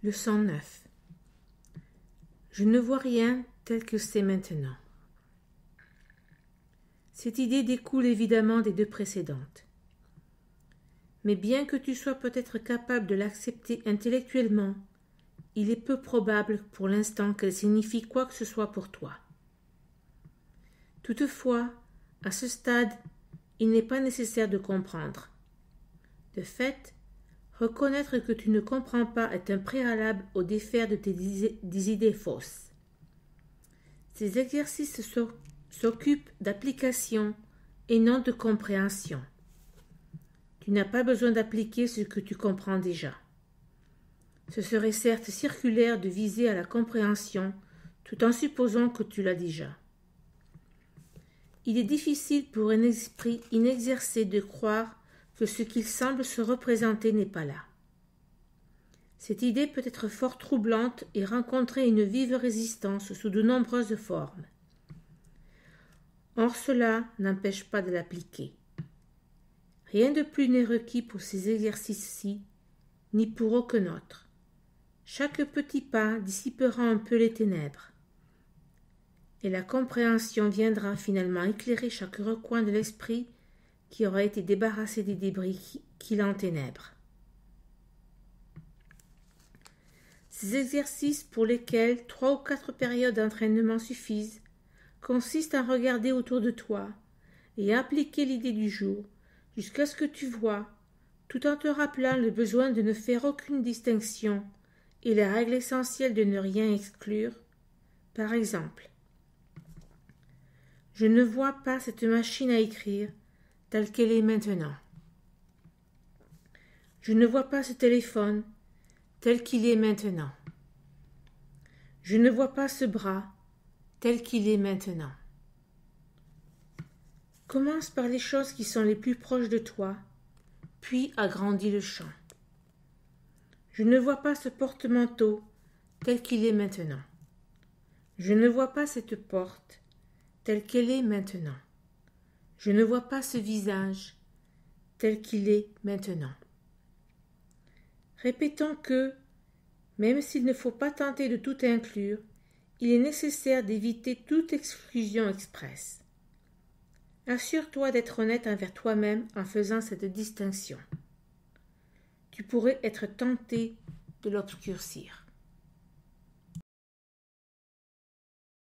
Leçon 9. Je ne vois rien tel que c'est maintenant. Cette idée découle évidemment des deux précédentes. Mais bien que tu sois peut-être capable de l'accepter intellectuellement, il est peu probable pour l'instant qu'elle signifie quoi que ce soit pour toi. Toutefois, à ce stade, il n'est pas nécessaire de comprendre. De fait, reconnaître que tu ne comprends pas est un préalable au défaire de des idées fausses. Ces exercices s'occupent d'application et non de compréhension. Tu n'as pas besoin d'appliquer ce que tu comprends déjà. Ce serait certes circulaire de viser à la compréhension tout en supposant que tu l'as déjà. Il est difficile pour un esprit inexercé de croire que ce qu'il semble se représenter n'est pas là. Cette idée peut être fort troublante et rencontrer une vive résistance sous de nombreuses formes. Or cela n'empêche pas de l'appliquer. Rien de plus n'est requis pour ces exercices-ci, ni pour aucun autre. Chaque petit pas dissipera un peu les ténèbres, et la compréhension viendra finalement éclairer chaque recoin de l'esprit qui aura été débarrassé des débris qui l'enténèbrent. Ces exercices pour lesquels 3 ou 4 périodes d'entraînement suffisent consistent à regarder autour de toi et à appliquer l'idée du jour jusqu'à ce que tu vois, tout en te rappelant le besoin de ne faire aucune distinction et la règle essentielle de ne rien exclure. Par exemple, je ne vois pas cette machine à écrire telle qu'elle est maintenant. Je ne vois pas ce téléphone tel qu'il est maintenant. Je ne vois pas ce bras tel qu'il est maintenant. Commence par les choses qui sont les plus proches de toi, puis agrandis le champ. Je ne vois pas ce porte-manteau tel qu'il est maintenant. Je ne vois pas cette porte telle qu'elle est maintenant. Je ne vois pas ce visage tel qu'il est maintenant. Répétons que, même s'il ne faut pas tenter de tout inclure, il est nécessaire d'éviter toute exclusion expresse. Assure-toi d'être honnête envers toi-même en faisant cette distinction. Tu pourrais être tenté de l'obscurcir.